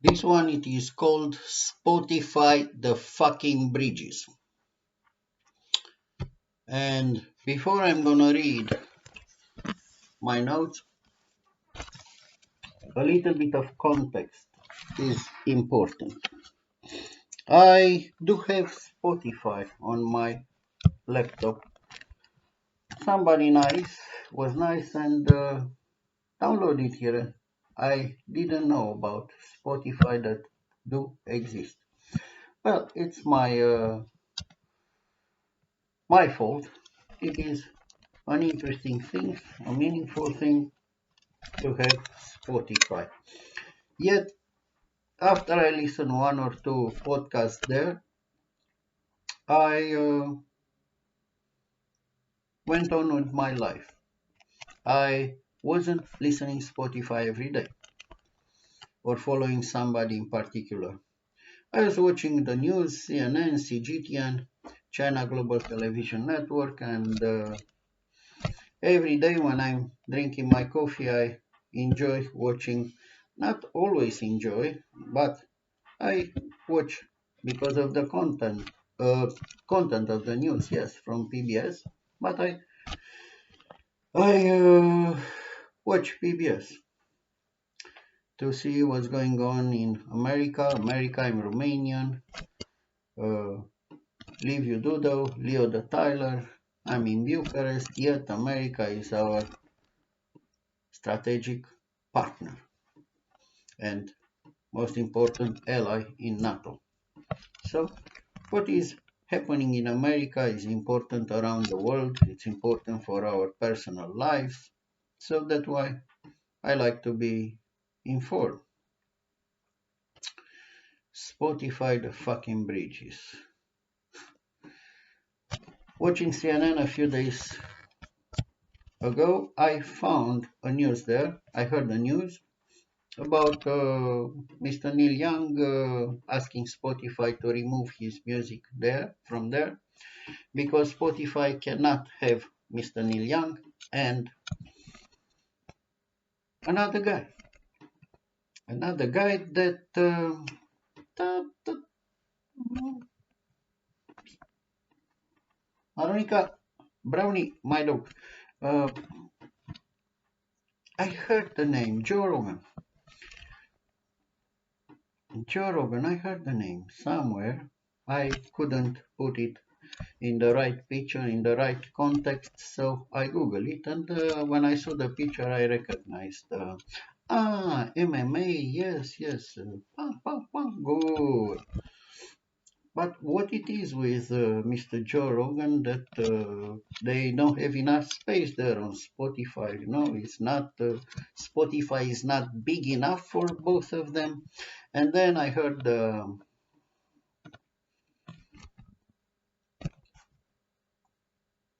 This one it is called Spotify the fucking bridges. And before I'm gonna read my notes, a little bit of context is important. I do have Spotify on my laptop. Somebody was nice and downloaded here. I didn't know about Spotify that do exist. Well, it's my fault. It is an interesting thing, a meaningful thing to have Spotify. Yet, after I listened one or two podcasts there, I went on with my life. I wasn't listening Spotify every day or following somebody in particular. I was watching the news, CNN, CGTN, China Global Television Network, and every day when I'm drinking my coffee, I enjoy watching, not always enjoy, but I watch because of the content of the news, yes, from PBS, but I watch PBS to see what's going on in America. America, I'm Romanian. Uh, Liviu Dudo, Leo the Tyler. I'm in Bucharest, yet America is our strategic partner and most important ally in NATO. So, what is happening in America is important around the world. It's important for our personal lives. So that's why I like to be informed. Spotify the fucking bridges. Watching CNN a few days ago, I found a news there. I heard the news about Mr. Neil Young asking Spotify to remove his music from there because Spotify cannot have Mr. Neil Young and another guy, that Aronica Brownie, my dog. Uh, I heard the name Joe Rogan. Joe Rogan. I heard the name somewhere. I couldn't put it in the right picture, in the right context. So I Googled it, and when I saw the picture, I recognized. MMA, yes, yes. Good. But what it is with Mr. Joe Rogan that they don't have enough space there on Spotify. It's not Spotify is not big enough for both of them. And then I heard the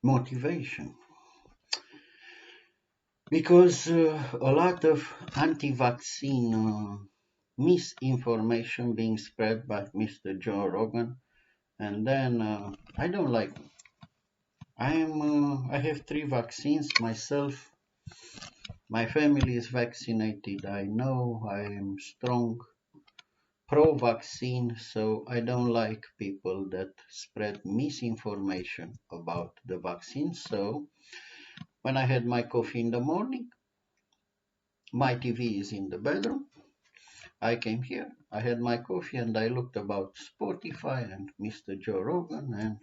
motivation because a lot of anti-vaccine misinformation being spread by Mr. Joe Rogan, and then I don't like. I have 3 vaccines myself. My family is vaccinated. I know I am strong pro-vaccine, so I don't like people that spread misinformation about the vaccine. So when I had my coffee in the morning, my TV is in the bedroom. I came here, I had my coffee, and I looked about Spotify and Mr. Joe Rogan, and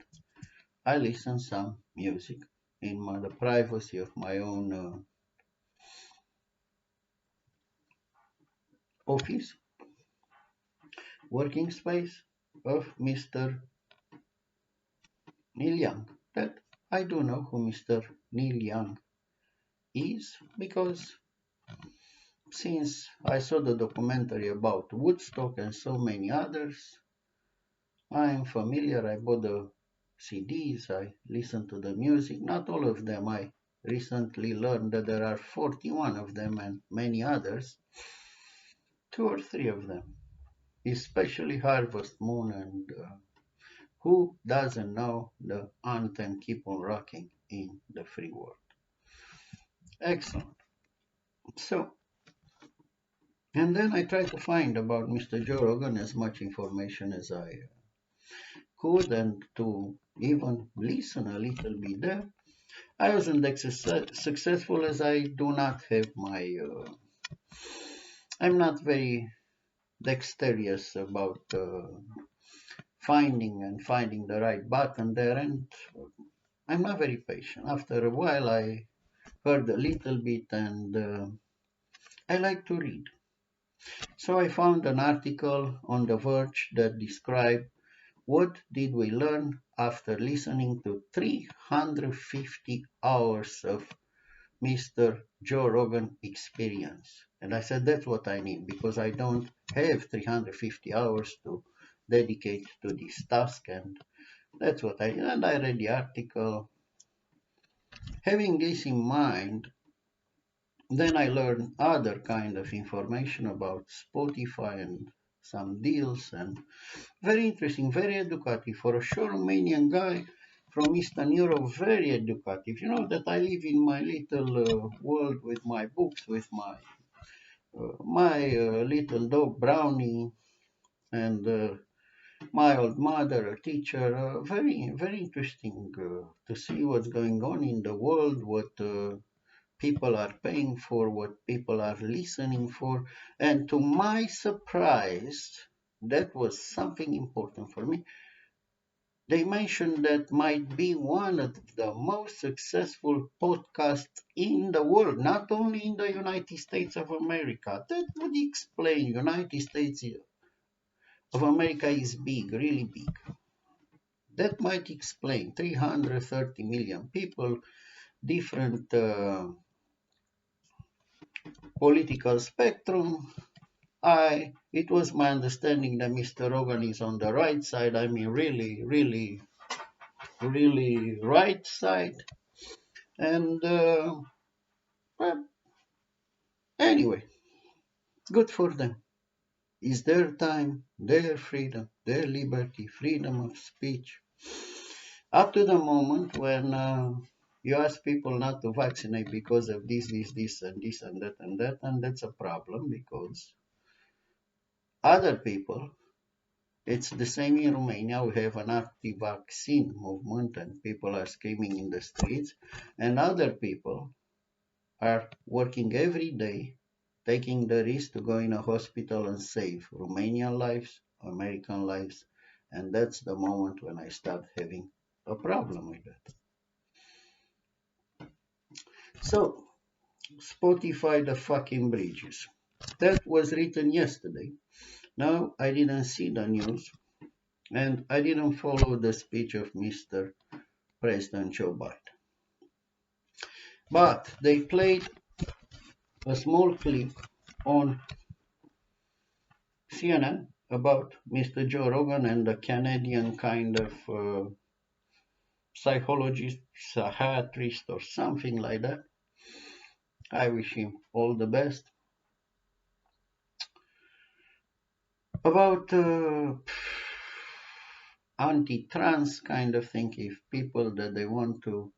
I listened some music in the privacy of my own office, working space of Mr. Neil Young. That I do know who Mr. Neil Young is because since I saw the documentary about Woodstock and so many others, I am familiar. I bought the CDs, I listened to the music, not all of them. I recently learned that there are 41 of them and many others, 2 or 3 of them, especially Harvest Moon and who doesn't know the anthem Keep on Rocking in the Free World. Excellent. So And then I tried to find about Mr. Joe Rogan as much information as I could and to even listen a little bit there. I wasn't that successful as I do not have I'm not very dexterous about finding the right button there, and I'm not very patient. After a while, I heard a little bit, and I like to read. So I found an article on The Verge that described what did we learn after listening to 350 hours of Mr. Joe Rogan experience. And I said, that's what I need because I don't have 350 hours to dedicate to this task. And that's what I did. And I read the article. Having this in mind, then I learned other kind of information about Spotify and some deals and very interesting, very educative. For a sure Romanian guy from Eastern Europe, very educative. You know that I live in my little world with my books, with my little dog Brownie, and my old mother, a teacher. Very, very interesting to see what's going on in the world, what people are paying for, what people are listening for. And to my surprise, that was something important for me. They mentioned that might be one of the most successful podcasts in the world, not only in the United States of America. That would explain United States of America is big, really big. That might explain 330 million people, different political spectrum. It was my understanding that Mr. Rogan is on the right side. I mean, really, really, really right side. And well, anyway, good for them. It's their time, their freedom, their liberty, freedom of speech. Up to the moment when you ask people not to vaccinate because of this, and this, and that, and that's a problem because other people, it's the same in Romania. We have an anti-vaccine movement and people are screaming in the streets, and other people are working every day, taking the risk to go in a hospital and save Romanian lives, American lives, and that's the moment when I start having a problem with that. So, Spotify the fucking bridges. That was written yesterday. Now, I didn't see the news and I didn't follow the speech of Mr. President Joe Biden. But they played a small clip on CNN about Mr. Joe Rogan and the Canadian kind of psychologist, psychiatrist, or something like that. I wish him all the best. About anti-trans kind of thing, if people that they want to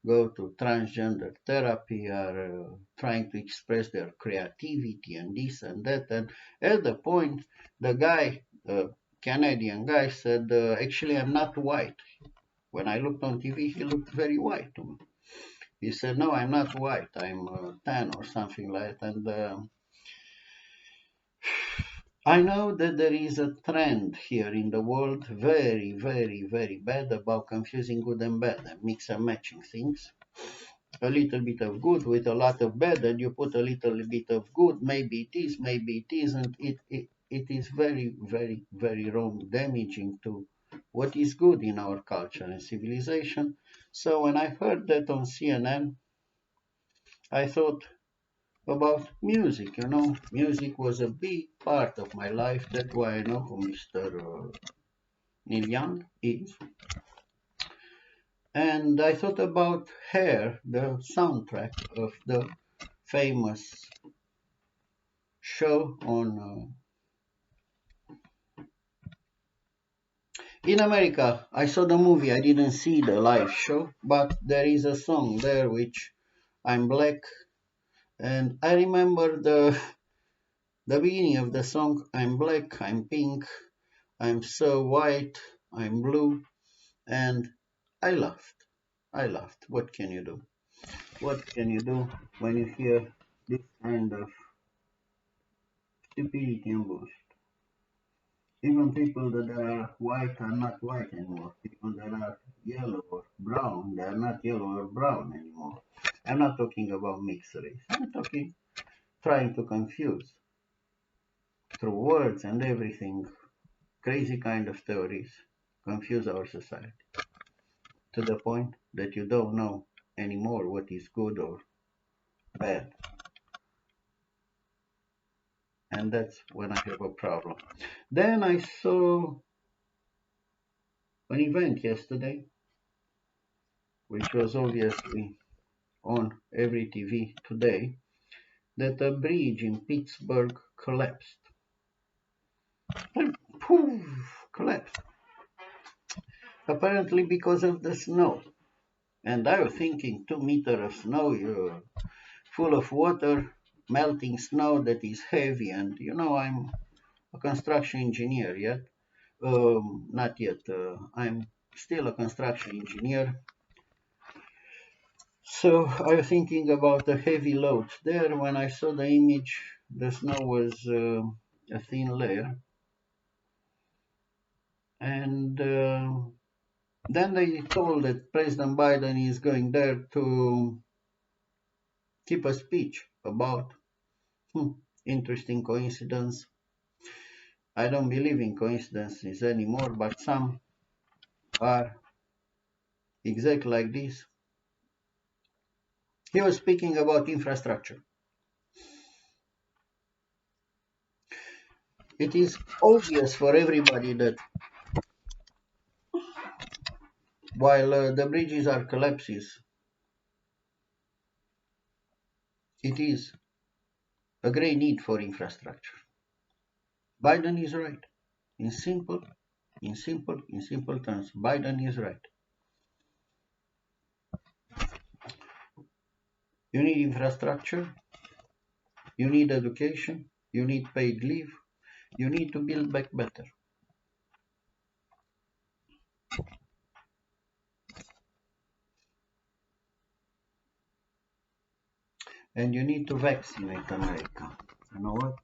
go to transgender therapy are trying to express their creativity and this and that. And at the point, the guy, the Canadian guy, said, actually, I'm not white. When I looked on TV, he looked very white to me. He said, no, I'm not white. I'm tan or something like that. And I know that there is a trend here in the world, very, very, very bad about confusing good and bad and mix and matching things. A little bit of good with a lot of bad, and you put a little bit of good, maybe it is, maybe it isn't. It is very, very, very wrong, damaging to what is good in our culture and civilization. So when I heard that on CNN, I thought about music. You know, music was a big part of my life. That's why I know who Mr. Neil Young is. And I thought about Hair, the soundtrack of the famous show on. In America, I saw the movie, I didn't see the live show, but there is a song there which I'm black, and I remember The beginning of the song, I'm black, I'm pink, I'm so white, I'm blue, and I laughed. I laughed. What can you do? What can you do when you hear this kind of stupidity and bullshit? Even people that are white are not white anymore. People that are yellow or brown, they are not yellow or brown anymore. I'm not talking about mixed race. I'm talking trying to confuse through words and everything, crazy kind of theories, confuse our society to the point that you don't know anymore what is good or bad. And that's when I have a problem. Then I saw an event yesterday, which was obviously on every TV today, that a bridge in Pittsburg collapsed. And poof, collapsed. Apparently because of the snow. And I was thinking 2 meters of snow, full of water, melting snow that is heavy. And I'm a construction engineer yet. Not yet. I'm still a construction engineer. So I was thinking about the heavy loads there. When I saw the image, the snow was a thin layer. And then they told that President Biden is going there to keep a speech about interesting coincidence. I don't believe in coincidences anymore, but some are exactly like this. He was speaking about infrastructure. It is obvious for everybody that while the bridges are collapses, it is a great need for infrastructure. Biden is right. In simple terms, Biden is right. You need infrastructure, you need education, you need paid leave, you need to build back better. And you need to vaccinate America. You know what?